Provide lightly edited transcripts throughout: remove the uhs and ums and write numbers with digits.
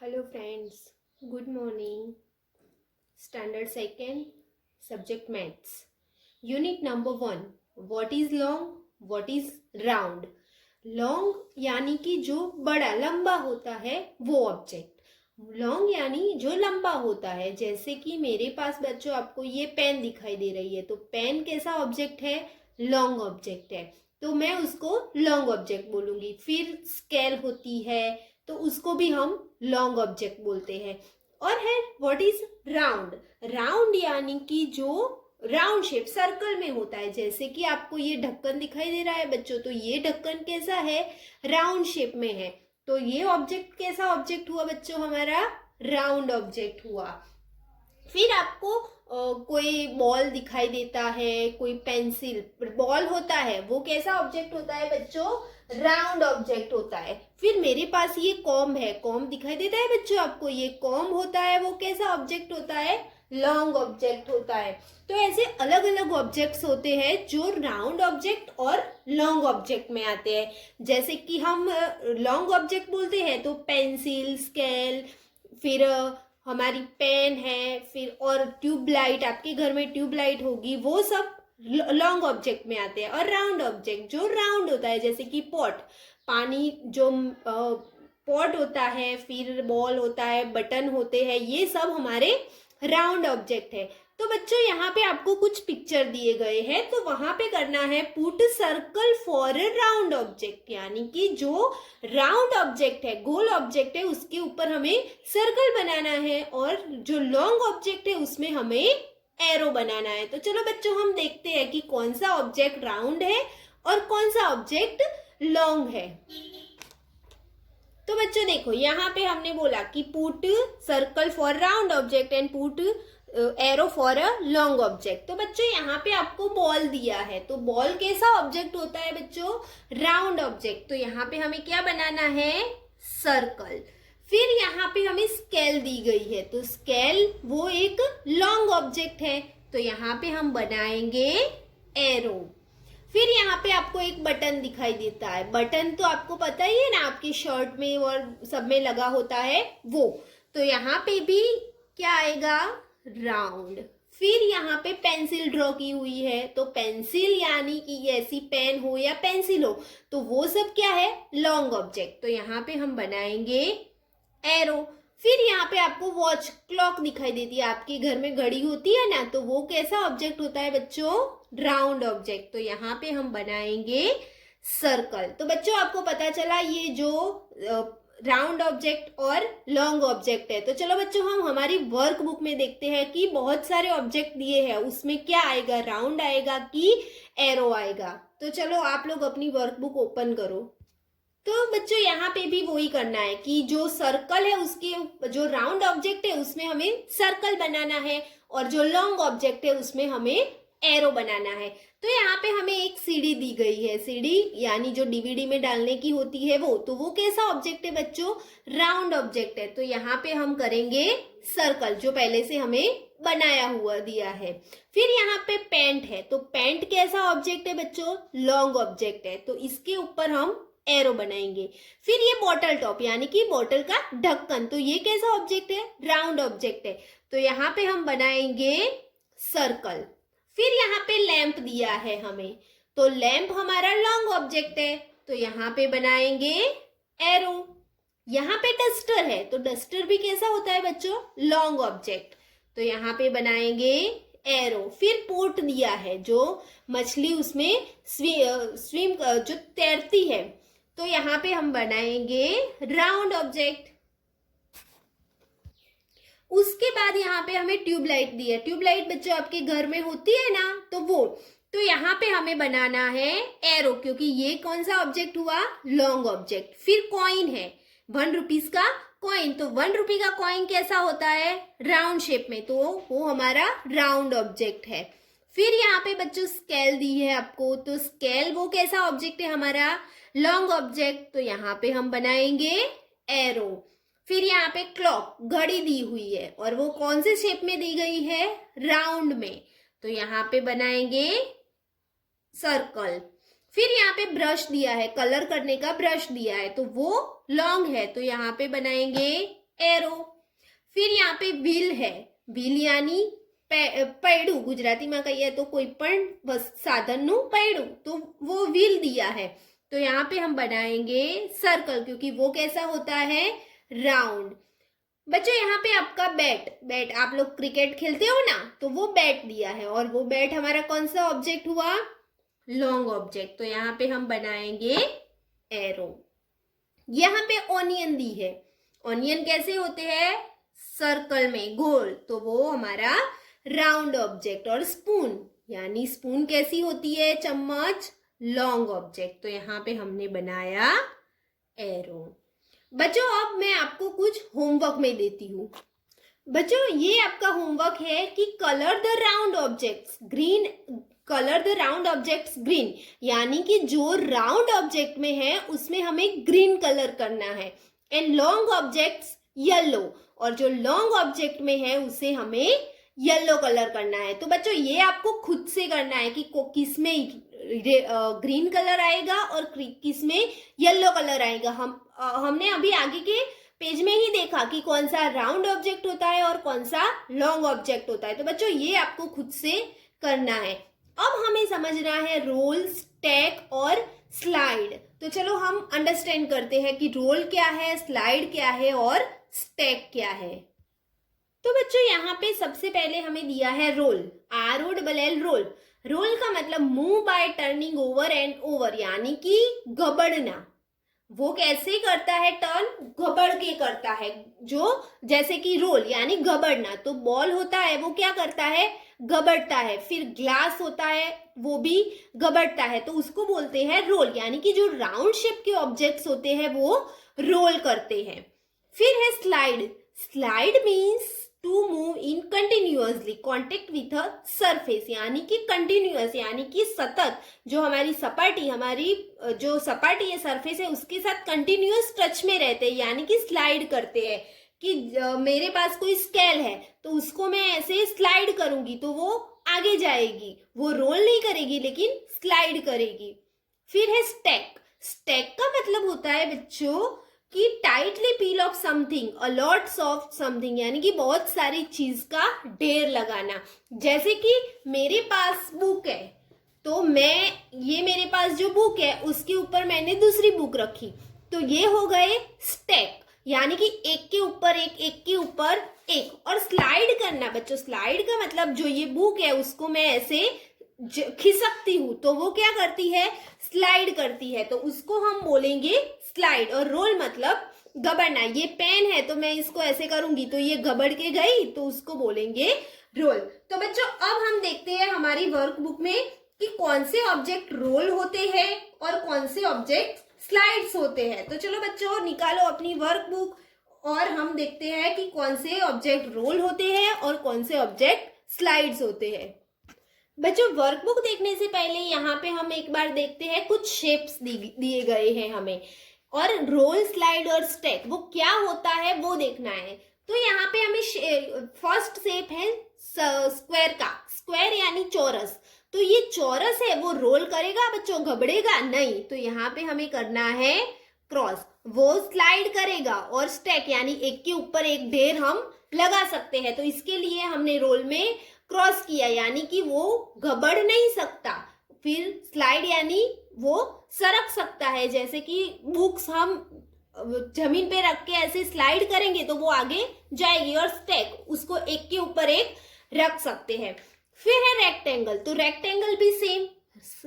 Hello friends, good morning. Standard second, subject maths, unit number 1। What is long, what is round. Long यानी कि जो बड़ा लंबा होता है वो ऑब्जेक्ट। लॉन्ग यानी जो लंबा होता है, जैसे कि मेरे पास बच्चों आपको ये पेन दिखाई दे रही है, तो पेन कैसा ऑब्जेक्ट है? लॉन्ग ऑब्जेक्ट है, तो मैं उसको लॉन्ग ऑब्जेक्ट बोलूंगी। फिर स्केल होती है तो उसको भी हम लॉन्ग ऑब्जेक्ट बोलते हैं। और है व्हाट इज राउंड। राउंड यानी कि जो राउंड शेप सर्कल में होता है, जैसे कि आपको ये ढक्कन दिखाई दे रहा है बच्चों, तो ये ढक्कन कैसा है? राउंड शेप में है। तो ये ऑब्जेक्ट कैसा ऑब्जेक्ट हुआ बच्चों? हमारा राउंड ऑब्जेक्ट हुआ। फिर आपको कोई बॉल दिखाई देता है, कोई पेंसिल बॉल होता है, वो कैसा ऑब्जेक्ट होता है बच्चों? राउंड ऑब्जेक्ट होता है। फिर मेरे पास ये कॉम्ब है, कॉम्ब दिखाई देता है बच्चों आपको, ये कॉम्ब होता है, वो कैसा ऑब्जेक्ट होता है? लॉन्ग ऑब्जेक्ट होता है। तो ऐसे अलग अलग ऑब्जेक्ट्स होते हैं जो राउंड ऑब्जेक्ट और लॉन्ग ऑब्जेक्ट में आते हैं। जैसे कि हम लॉन्ग ऑब्जेक्ट बोलते हैं तो पेंसिल, स्केल, फिर हमारी पेन है, फिर और ट्यूबलाइट, आपके घर में ट्यूबलाइट होगी, वो सब लॉन्ग ऑब्जेक्ट में आते हैं। और राउंड ऑब्जेक्ट जो राउंड होता है, जैसे कि पॉट, पानी जो पॉट होता है, फिर बॉल होता है, बटन होते हैं, ये सब हमारे राउंड ऑब्जेक्ट है। तो बच्चों यहाँ पे आपको कुछ पिक्चर दिए गए हैं, तो वहां पे करना है put circle for a round object, यानी कि जो राउंड ऑब्जेक्ट है, गोल ऑब्जेक्ट है, उसके ऊपर हमें सर्कल बनाना है, और जो लॉन्ग ऑब्जेक्ट है उसमें हमें एरो बनाना है। तो चलो बच्चों हम देखते हैं कि कौन सा ऑब्जेक्ट राउंड है और कौन सा ऑब्जेक्ट लॉन्ग है। तो बच्चों देखो, यहाँ पे हमने बोला कि put circle for round object and put arrow for a long object. तो बच्चों यहाँ पे आपको बॉल दिया है, तो बॉल कैसा ऑब्जेक्ट होता है बच्चों? Round object. तो यहाँ पे हमें क्या बनाना है? सर्कल। फिर यहाँ पे हमें स्केल दी गई है, तो स्केल वो एक लॉन्ग ऑब्जेक्ट है, तो यहाँ पे हम बनाएंगे एरो। फिर यहाँ पे आपको एक बटन दिखाई देता है, बटन तो आपको पता ही है ना, आपकी शर्ट में और सब में लगा होता है वो। तो यहाँ पे भी क्या आएगा? राउंड। फिर यहाँ पे पेंसिल ड्रॉ की हुई है, तो पेंसिल यानी कि ऐसी पेन हो या पेंसिल हो, तो वो सब क्या है? Long object. तो यहाँ पे हम बनाएंगे एरो। फिर यहाँ पे आपको वॉच, क्लॉक दिखाई देती है, आपके घर में घड़ी होती है ना, तो वो कैसा ऑब्जेक्ट होता है बच्चों? Round object. तो यहाँ पे हम बनाएंगे सर्कल। तो बच्चों आपको पता चला ये जो राउंड ऑब्जेक्ट और लॉन्ग ऑब्जेक्ट है। तो चलो बच्चों हम हमारी वर्क बुक में देखते हैं कि बहुत सारे ऑब्जेक्ट दिए हैं, उसमें क्या आएगा? राउंड आएगा कि एरो आएगा। तो चलो आप लोग अपनी वर्क बुक ओपन करो। तो बच्चों यहाँ पे भी वही करना है कि जो सर्कल है उसके, जो राउंड ऑब्जेक्ट है उसमें हमें सर्कल बनाना है, और जो लॉन्ग ऑब्जेक्ट है उसमें हमें एरो बनाना है। तो यहाँ पे हमें एक सीढ़ी दी गई है, सीढ़ी यानी जो डीवीडी में डालने की होती है वो, तो वो कैसा ऑब्जेक्ट है बच्चों? राउंड ऑब्जेक्ट है। तो यहाँ पे हम करेंगे सर्कल, जो पहले से हमें बनाया हुआ दिया है। फिर यहाँ पे पेंट है, तो पेंट कैसा ऑब्जेक्ट है बच्चों? लॉन्ग ऑब्जेक्ट है, तो इसके ऊपर हम एरो बनाएंगे। फिर ये बॉटल टॉप यानी कि बॉटल का ढक्कन, तो ये कैसा ऑब्जेक्ट है? राउंड ऑब्जेक्ट है, तो यहाँ पे हम बनाएंगे सर्कल। फिर यहाँ पे लैंप दिया है हमें, तो लैंप हमारा लॉन्ग ऑब्जेक्ट है, तो यहाँ पे बनाएंगे एरो। यहाँ पे डस्टर है, तो डस्टर भी कैसा होता है बच्चों? लॉन्ग ऑब्जेक्ट, तो यहाँ पे बनाएंगे एरो। फिर पोट दिया है, जो मछली उसमें स्विम जो तैरती है, तो यहाँ पे हम बनाएंगे राउंड ऑब्जेक्ट। उसके बाद यहाँ पे हमें ट्यूबलाइट दी है, ट्यूबलाइट बच्चों आपके घर में होती है ना, तो वो, तो यहाँ पे हमें बनाना है एरो, क्योंकि ये कौन सा ऑब्जेक्ट हुआ? Long object. फिर कॉइन है, 1 रुपीज का कॉइन, तो 1 रुपी का कॉइन कैसा होता है? राउंड शेप में, तो वो हमारा राउंड ऑब्जेक्ट है। फिर यहाँ पे बच्चों स्केल दी है आपको, तो स्केल वो कैसा ऑब्जेक्ट है? हमारा लॉन्ग ऑब्जेक्ट, तो यहाँ पे हम बनाएंगे एरो। फिर यहाँ पे क्लॉक, घड़ी दी हुई है, और वो कौन से शेप में दी गई है? राउंड में, तो यहाँ पे बनाएंगे सर्कल। फिर यहाँ पे ब्रश दिया है, कलर करने का ब्रश दिया है, तो वो लॉन्ग है, तो यहाँ पे बनाएंगे एरो। फिर यहाँ पे व्हील है, व्हील यानी પૈડું, ગુજરાતીમાં કહીએ તો કોઈ પણ સાધનનું પૈડું, તો वो व्हील दिया है। तो यहाँ पे हम बनाएंगे सर्कल, क्योंकि वो कैसा होता है, राउंड। बच्चों यहाँ पे आपका बैट, बैट आप लोग क्रिकेट खेलते हो ना, तो वो बैट दिया है, और वो बैट हमारा कौन सा ऑब्जेक्ट हुआ, लॉन्ग ऑब्जेक्ट। तो यहाँ पे हम बनाएंगे एरो। यहाँ पे ऑनियन दी है, ऑनियन कैसे होते हैं, सर्कल में गोल, तो वो हमारा राउंड ऑब्जेक्ट। और स्पून यानी स्पून कैसी होती है, चम्मच, लॉन्ग ऑब्जेक्ट। तो यहाँ पे हमने बनाया एरो। बच्चों अब मैं आपको कुछ होमवर्क में देती हूँ। बच्चों ये आपका होमवर्क है कि colour the round objects green, colour the round objects green, यानी कि जो राउंड ऑब्जेक्ट में है उसमें हमें ग्रीन कलर करना है, एंड लॉन्ग ऑब्जेक्ट्स येलो, और जो लॉन्ग ऑब्जेक्ट में है उसे हमें येलो कलर करना है। तो बच्चों ये आपको खुद से करना है कि किस में ग्रीन कलर आएगा और किस में येलो कलर आएगा। हमने अभी आगे के पेज में ही देखा कि कौन सा राउंड ऑब्जेक्ट होता है और कौन सा लॉन्ग ऑब्जेक्ट होता है। तो बच्चों ये आपको खुद से करना है। अब हमें समझना है रोल, स्टैक और स्लाइड। तो चलो हम अंडरस्टैंड करते हैं कि रोल क्या है, स्लाइड क्या है और स्टैक क्या है। तो बच्चों यहाँ पे सबसे पहले हमें दिया है रोल, ROLL, रोल। रोल का मतलब move by turning over and over, यानी कि गबड़ना। वो कैसे करता है टर्न, गबड़ के करता है, जो जैसे कि रोल यानी गबड़ना, तो बॉल होता है वो क्या करता है, गबड़ता है। फिर ग्लास होता है वो भी गबड़ता है, तो उसको बोलते हैं रोल, यानी कि जो राउंड शेप के ऑब्जेक्ट्स होते हैं वो रोल करते हैं। फिर है slide. Slide means to move in continuously contact with a surface, यानी कि कंटिन्यूअस यानी कि सतत, जो हमारी सपाटी, हमारी जो सपाटी है, सरफेस है, उसके साथ कंटिन्यूअस टच में रहते हैं, यानी कि स्लाइड करते हैं। कि मेरे पास कोई स्केल है तो उसको मैं ऐसे स्लाइड करूंगी तो वो आगे जाएगी, वो रोल नहीं करेगी लेकिन स्लाइड करेगी। फिर है स्टैक। स्टैक का मतलब होता है बच्चों कि tightly peel of something, a lots of something, यानी कि बहुत सारी चीज का ढेर लगाना। जैसे कि मेरे पास बुक है तो मैं, ये मेरे पास जो बुक है उसके ऊपर मैंने दूसरी बुक रखी, तो ये हो गए स्टैक, यानी कि एक के ऊपर एक, एक के ऊपर एक। और स्लाइड करना बच्चों, स्लाइड का मतलब जो ये बुक है उसको मैं ऐसे खिसकती हूँ तो वो क्या करती है, स्लाइड करती है, तो उसको हम बोलेंगे स्लाइड। और रोल मतलब गबड़ना। ये पेन है तो मैं इसको ऐसे करूंगी तो ये गबड़ के गई, तो उसको बोलेंगे रोल। तो बच्चों अब हम देखते हैं हमारी वर्कबुक में कि कौन से ऑब्जेक्ट रोल होते हैं और कौन से ऑब्जेक्ट स्लाइड्स होते हैं। तो चलो बच्चों निकालो अपनी वर्कबुक और हम देखते हैं कि कौन से ऑब्जेक्ट रोल होते हैं और कौन से ऑब्जेक्ट स्लाइड्स होते हैं। बच्चों वर्कबुक देखने से पहले यहाँ पे हम एक बार देखते हैं, कुछ शेप्स दिए गए हैं हमें, और रोल, स्लाइड और स्टैक वो क्या होता है वो देखना है। तो यहाँ पे हमें फर्स्ट शेप है स्क्वायर का, स्क्वायर यानी चौरस। तो ये चौरस है, वो रोल करेगा बच्चों, घबरेगा नहीं, तो यहाँ पे हमें करना है क्रॉस, वो स्लाइड करेगा। और स्टैक यानी एक के ऊपर एक ढेर हम लगा सकते हैं, तो इसके लिए हमने रोल में क्रॉस किया, यानी कि वो घबड़ नहीं सकता। फिर स्लाइड यानी वो सरक सकता है, जैसे कि बुक्स हम जमीन पे रख के ऐसे स्लाइड करेंगे तो वो आगे जाएगी। और स्टैक, उसको एक के ऊपर एक रख सकते हैं। फिर है रेक्टेंगल। तो रेक्टेंगल भी सेम,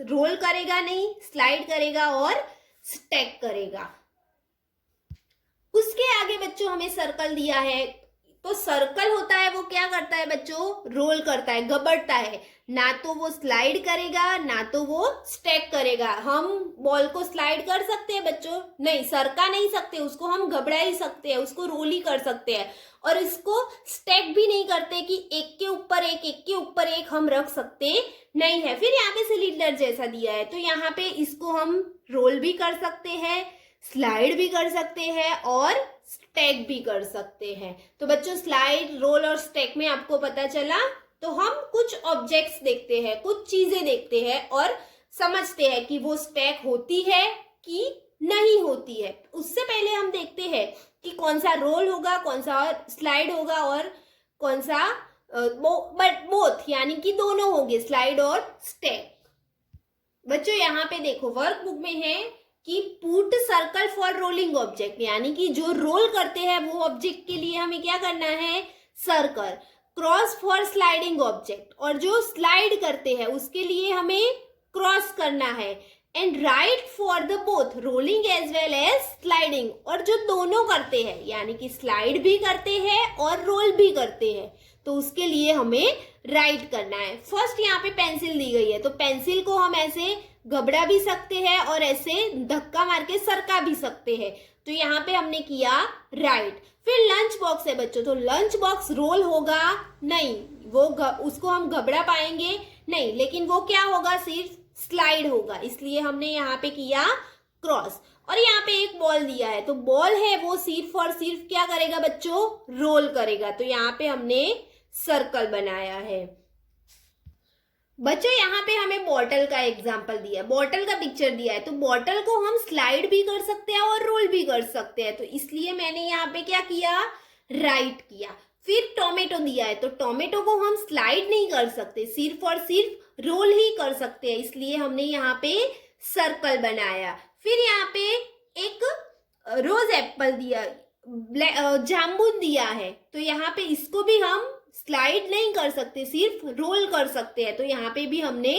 रोल करेगा नहीं, स्लाइड करेगा और स्टैक करेगा। उसके आगे बच्चों हमें सर्कल दिया है। तो सर्कल होता है वो क्या करता है बच्चों, रोल करता है, घबड़ता है, ना तो वो स्लाइड करेगा ना तो वो स्टैक करेगा। हम बॉल को स्लाइड कर सकते हैं बच्चों, नहीं, सरका नहीं सकते, उसको हम घबरा ही सकते हैं, उसको रोल ही कर सकते हैं। और इसको स्टैक भी नहीं करते कि एक के ऊपर एक, एक के ऊपर एक हम रख सकते नहीं है। फिर यहाँ पे सिलेंडर जैसा दिया है, तो यहाँ पे इसको हम रोल भी कर सकते हैं, स्लाइड भी कर सकते हैं और स्टैक भी कर सकते हैं। तो बच्चों स्लाइड, रोल और स्टैक में आपको पता चला। तो हम कुछ ऑब्जेक्ट्स देखते हैं, कुछ चीजें देखते हैं और समझते हैं कि वो स्टैक होती है कि नहीं होती है। उससे पहले हम देखते हैं कि कौन सा रोल होगा, कौन सा स्लाइड होगा और कौन सा बट बोथ यानी कि दोनों होंगे, स्लाइड और स्टेक। बच्चों यहाँ पे देखो वर्कबुक में है कि put circle for rolling object, यानी कि जो रोल करते हैं वो ऑब्जेक्ट के लिए हमें क्या करना है, circle. Cross for sliding object, और जो स्लाइड करते हैं उसके लिए हमें क्रॉस करना है। And right for the both rolling as well as sliding, और जो दोनों करते हैं यानी कि स्लाइड भी करते हैं और रोल भी करते हैं, तो उसके लिए हमें राइट करना है। फर्स्ट यहाँ पे पेंसिल दी गई है, तो पेंसिल को हम ऐसे घबरा भी सकते हैं और ऐसे धक्का मार के सरका भी सकते हैं, तो यहाँ पे हमने किया राइट। फिर लंच बॉक्स है बच्चों, तो लंच बॉक्स रोल होगा नहीं, वो उसको हम घबरा पाएंगे नहीं, लेकिन वो क्या होगा, सिर्फ स्लाइड होगा, इसलिए हमने यहाँ पे किया क्रॉस। और यहाँ पे एक बॉल दिया है, तो बॉल है वो सिर्फ और सिर्फ क्या करेगा बच्चों, रोल करेगा, तो यहाँ पे हमने सर्कल बनाया है। बच्चों यहाँ पे हमें बॉटल का एग्जाम्पल दिया है, बॉटल का पिक्चर दिया है, तो बॉटल को हम स्लाइड भी कर सकते हैं और रोल भी कर सकते हैं, तो इसलिए मैंने यहाँ पे क्या किया, राइट किया। फिर टोमेटो दिया है, तो टोमेटो को हम स्लाइड नहीं कर सकते, सिर्फ और सिर्फ रोल ही कर सकते हैं, इसलिए हमने यहाँ पे सर्कल बनाया। फिर यहाँ पे एक रोज एप्पल दिया, जामुन दिया है, तो यहाँ पे इसको भी हम स्लाइड नहीं कर सकते, सिर्फ रोल कर सकते हैं, तो यहाँ पे भी हमने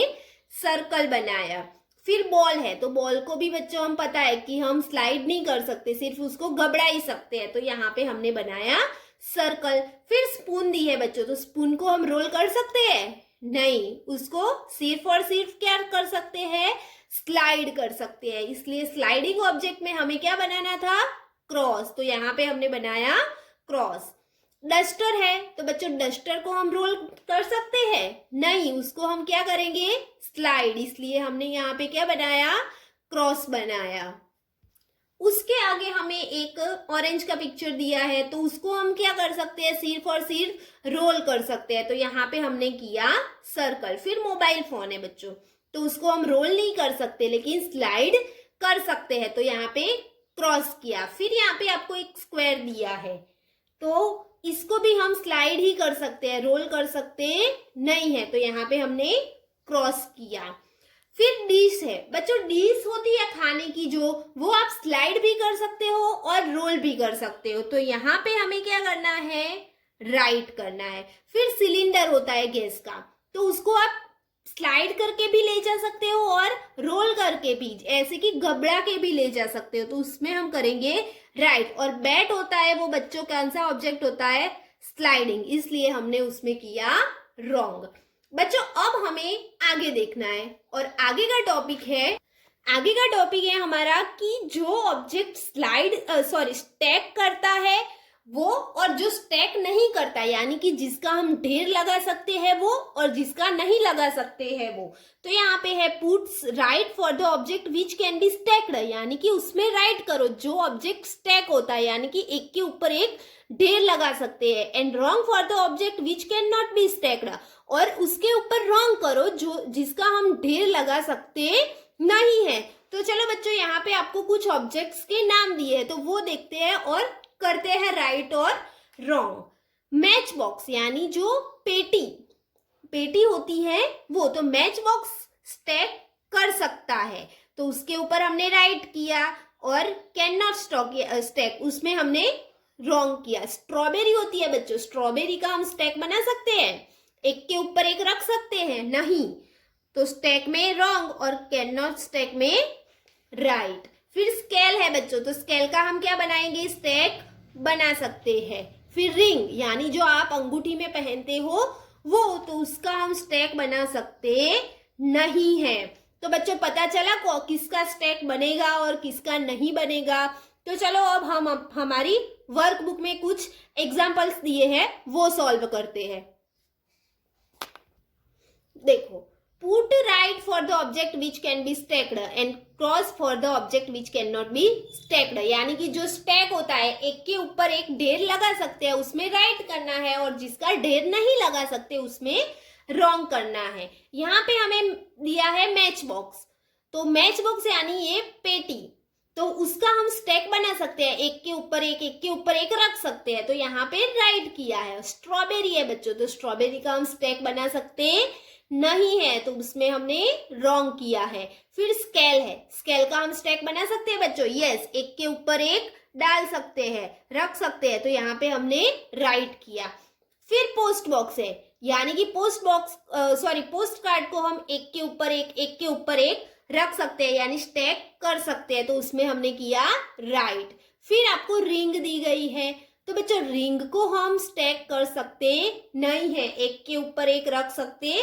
सर्कल बनाया। फिर बॉल है, तो बॉल को भी बच्चों हम पता है कि हम स्लाइड नहीं कर सकते, सिर्फ उसको घबरा ही सकते हैं, तो यहाँ पे हमने बनाया सर्कल। फिर स्पून दी है बच्चों, तो स्पून को हम रोल कर सकते हैं नहीं, उसको सिर्फ और सिर्फ क्या कर सकते हैं, स्लाइड कर सकते हैं, इसलिए स्लाइडिंग ऑब्जेक्ट में हमें क्या बनाना था, क्रॉस, तो यहाँ पे हमने बनाया क्रॉस। डस्टर है, तो बच्चों डस्टर को हम रोल कर सकते हैं नहीं, उसको हम क्या करेंगे, स्लाइड, इसलिए हमने यहाँ पे क्या बनाया, क्रॉस बनाया। उसके आगे हमें एक ऑरेंज का पिक्चर दिया है, तो उसको हम क्या कर सकते हैं, सिर्फ और सिर्फ रोल कर सकते हैं, तो यहाँ पे हमने किया सर्कल। फिर मोबाइल फोन है बच्चों, तो उसको हम रोल नहीं कर सकते लेकिन स्लाइड कर सकते हैं, तो यहाँ पे क्रॉस किया। फिर यहाँ पे आपको एक स्क्वायर दिया है, तो इसको भी हम स्लाइड ही कर सकते हैं, रोल कर सकते नहीं है, तो यहाँ पे हमने क्रॉस किया। फिर डिश है बच्चों, डिश होती है खाने की जो, वो आप स्लाइड भी कर सकते हो और रोल भी कर सकते हो, तो यहाँ पे हमें क्या करना है, राइट करना है। फिर सिलेंडर होता है गैस का, तो उसको आप स्लाइड करके भी ले जा सकते हो और रोल करके भी, ऐसे कि घबरा के भी ले जा सकते हो, तो उसमें हम करेंगे राइट। और बैट होता है वो बच्चों कौन सा ऑब्जेक्ट होता है, स्लाइडिंग, इसलिए हमने उसमें किया रॉन्ग। बच्चों अब हमें आगे देखना है, और आगे का टॉपिक है हमारा कि जो ऑब्जेक्ट स्टैक करता है वो, और जो स्टैक नहीं करता, यानी कि जिसका हम ढेर लगा सकते हैं वो और जिसका नहीं लगा सकते हैं वो। तो यहाँ पे है puts right for the object which can be stacked, यानी कि उसमें राइट करो जो ऑब्जेक्ट स्टैक होता है, यानी कि एक के ऊपर एक ढेर लगा सकते हैं। And wrong for the object which can not be stacked, और उसके ऊपर रॉन्ग करो जो जिसका हम ढेर लगा सकते नहीं है। तो चलो बच्चों यहाँ पे आपको कुछ ऑब्जेक्ट्स के नाम दिए हैं, तो वो देखते हैं और करते हैं राइट और रॉन्ग। मैच बॉक्स यानी जो पेटी होती है वो, तो मैच बॉक्स स्टैक कर सकता है, तो उसके ऊपर हमने राइट किया। और कैन नॉट स्टैक, उसमें हमने रॉन्ग किया। स्ट्रॉबेरी होती है बच्चों, स्ट्रॉबेरी का हम स्टैक बना सकते हैं, एक के ऊपर एक रख सकते हैं नहीं, तो स्टैक में रॉन्ग और कैन नॉट स्टैक में राइट। फिर स्केल है बच्चों, तो स्केल का हम क्या बनाएंगे, स्टैक बना सकते हैं। फिर रिंग यानी जो आप अंगूठी में पहनते हो वो, तो उसका हम स्टैक बना सकते नहीं है। तो बच्चों पता चला किसका स्टैक बनेगा और किसका नहीं बनेगा। तो चलो अब हम हमारी वर्कबुक में कुछ एग्जाम्पल्स दिए हैं वो सॉल्व करते हैं। देखो, put right for the object which can be stacked and cross for the object which can not be stacked, यानी कि जो स्टैक होता है एक के ऊपर एक ढेर लगा सकते हैं उसमें राइट करना है, और जिसका ढेर नहीं लगा सकते उसमें रॉन्ग करना है। यहाँ पे हमें दिया है मैच बॉक्स, तो मैच बॉक्स यानी ये पेटी, तो उसका हम स्टैक बना सकते हैं, एक के ऊपर एक रख सकते हैं। तो यहाँ पे राइट किया है। स्ट्रॉबेरी है बच्चों, तो स्ट्रॉबेरी का हम स्टैक बना सकते नहीं है, तो उसमें हमने रॉन्ग किया है। फिर स्केल है, स्केल का हम स्टैक बना सकते हैं बच्चों, यस, एक के ऊपर एक डाल सकते हैं, रख सकते हैं, तो यहाँ पे हमने राइट किया। फिर पोस्ट बॉक्स है, यानी कि पोस्ट कार्ड को हम एक के ऊपर एक रख सकते हैं, यानी स्टैक कर सकते हैं, तो उसमें हमने किया राइट। फिर आपको रिंग दी गई है, तो बच्चों रिंग को हम स्टैक कर सकते नहीं है, एक के ऊपर एक रख सकते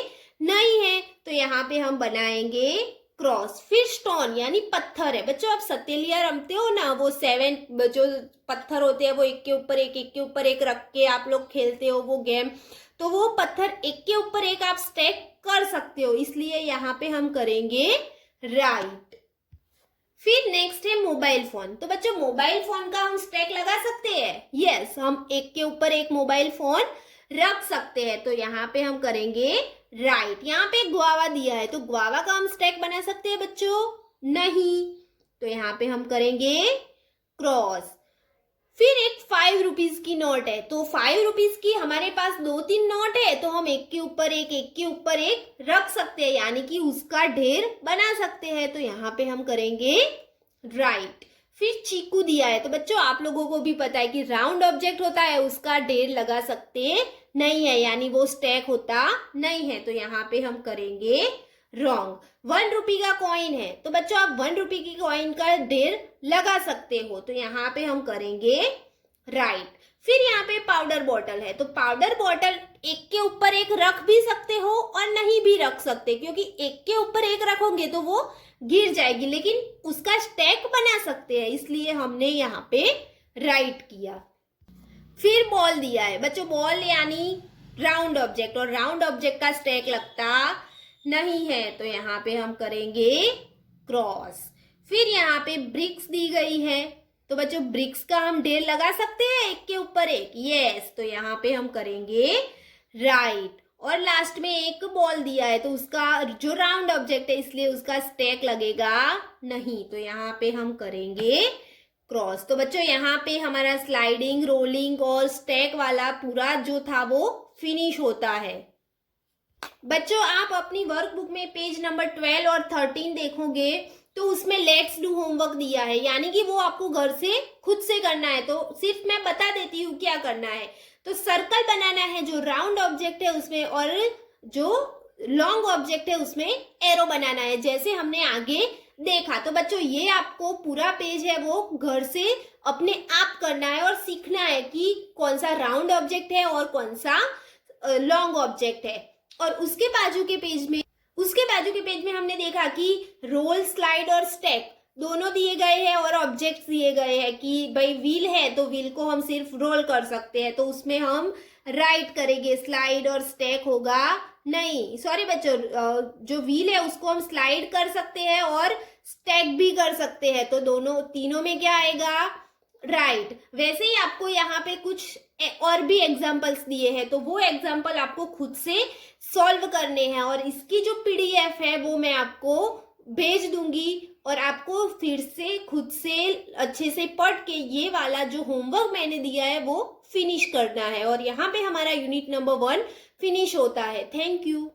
नहीं है, तो यहाँ पे हम बनाएंगे क्रॉस। फिर स्टोन यानी पत्थर है बच्चों, आप सतेलिया रमते हो ना, वो 7 जो पत्थर होते हैं वो एक के ऊपर एक रख के आप लोग खेलते हो वो गेम, तो वो पत्थर एक के ऊपर एक आप स्टैक कर सकते हो, इसलिए यहाँ पे हम करेंगे राइट। फिर नेक्स्ट है मोबाइल फोन, तो बच्चों मोबाइल फोन का हम स्टैक लगा सकते हैं, यस, हम एक के ऊपर एक मोबाइल फोन रख सकते हैं, तो यहाँ पे हम करेंगे राइट। यहाँ पे गुआवा दिया है, तो गुआवा का हम स्टैक बना सकते हैं बच्चों, नहीं, तो यहाँ पे हम करेंगे क्रॉस। फिर एक 5 रुपीज की नोट है, तो 5 रुपीज की हमारे पास 2-3 नोट है, तो हम एक के ऊपर एक रख सकते हैं, यानी कि उसका ढेर बना सकते हैं, तो यहाँ पे हम करेंगे राइट। फिर चीकू दिया है, तो बच्चों आप लोगों को भी पता है कि राउंड ऑब्जेक्ट होता है उसका ढेर लगा सकते नहीं है, यानी वो स्टैक होता नहीं है, तो यहाँ पे हम करेंगे रॉन्ग। 1 रुपी का कॉइन है, तो बच्चों आप 1 रुपी की कॉइन का ढेर लगा सकते हो, तो यहाँ पे हम करेंगे राइट। फिर यहाँ पे पाउडर बॉटल है, तो पाउडर बॉटल एक के ऊपर एक रख भी सकते हो और नहीं भी रख सकते, क्योंकि एक के ऊपर एक रखोगे तो वो गिर जाएगी, लेकिन उसका स्टैक बना सकते हैं, इसलिए हमने यहाँ पे राइट किया। फिर बॉल दिया है बच्चों, बॉल यानी राउंड ऑब्जेक्ट, और राउंड ऑब्जेक्ट का स्टैक लगता नहीं है, तो यहाँ पे हम करेंगे क्रॉस। फिर यहाँ पे ब्रिक्स दी गई है, तो बच्चों ब्रिक्स का हम ढेर लगा सकते हैं एक के ऊपर एक, यस, तो यहाँ पे हम करेंगे राइट। और लास्ट में एक बॉल दिया है, तो उसका जो राउंड ऑब्जेक्ट है इसलिए उसका स्टैक लगेगा नहीं, तो यहाँ पे हम करेंगे क्रॉस। तो बच्चों यहाँ पे हमारा स्लाइडिंग, रोलिंग और स्टैक वाला पूरा जो था वो फिनिश होता है। बच्चों आप अपनी वर्कबुक में पेज नंबर 12 और 13 देखोगे तो उसमें लेट्स डू होमवर्क दिया है, यानी कि वो आपको घर से खुद से करना है, तो सिर्फ मैं बता देती हूँ क्या करना है। तो सर्कल बनाना है जो राउंड ऑब्जेक्ट है उसमें, और जो लॉन्ग ऑब्जेक्ट है उसमें एरो बनाना है, जैसे हमने आगे देखा। तो बच्चों ये आपको पूरा पेज है वो घर से अपने आप करना है और सीखना है कि कौन सा राउंड ऑब्जेक्ट है और कौन सा लॉन्ग ऑब्जेक्ट है। और उसके बाजू के पेज में हमने देखा कि रोल, स्लाइड और स्टैक दोनों दिए गए हैं और ऑब्जेक्ट्स दिए गए हैं कि भाई व्हील है तो व्हील को हम सिर्फ रोल कर सकते हैं, तो उसमें हम राइट करेंगे, स्लाइड और स्टैक होगा नहीं, सॉरी बच्चों, जो व्हील है उसको हम स्लाइड कर सकते हैं और स्टैक भी कर सकते हैं, तो तीनों में क्या आएगा राइट। वैसे ही आपको यहाँ पे कुछ और भी एग्जाम्पल्स दिए हैं, तो वो एग्जाम्पल आपको खुद से सॉल्व करने हैं, और इसकी जो पीडीएफ है वो मैं आपको भेज दूंगी, और आपको फिर से खुद से अच्छे से पढ़ के ये वाला जो होमवर्क मैंने दिया है वो फिनिश करना है, और यहाँ पे हमारा यूनिट नंबर 1 फिनिश होता है। Thank you.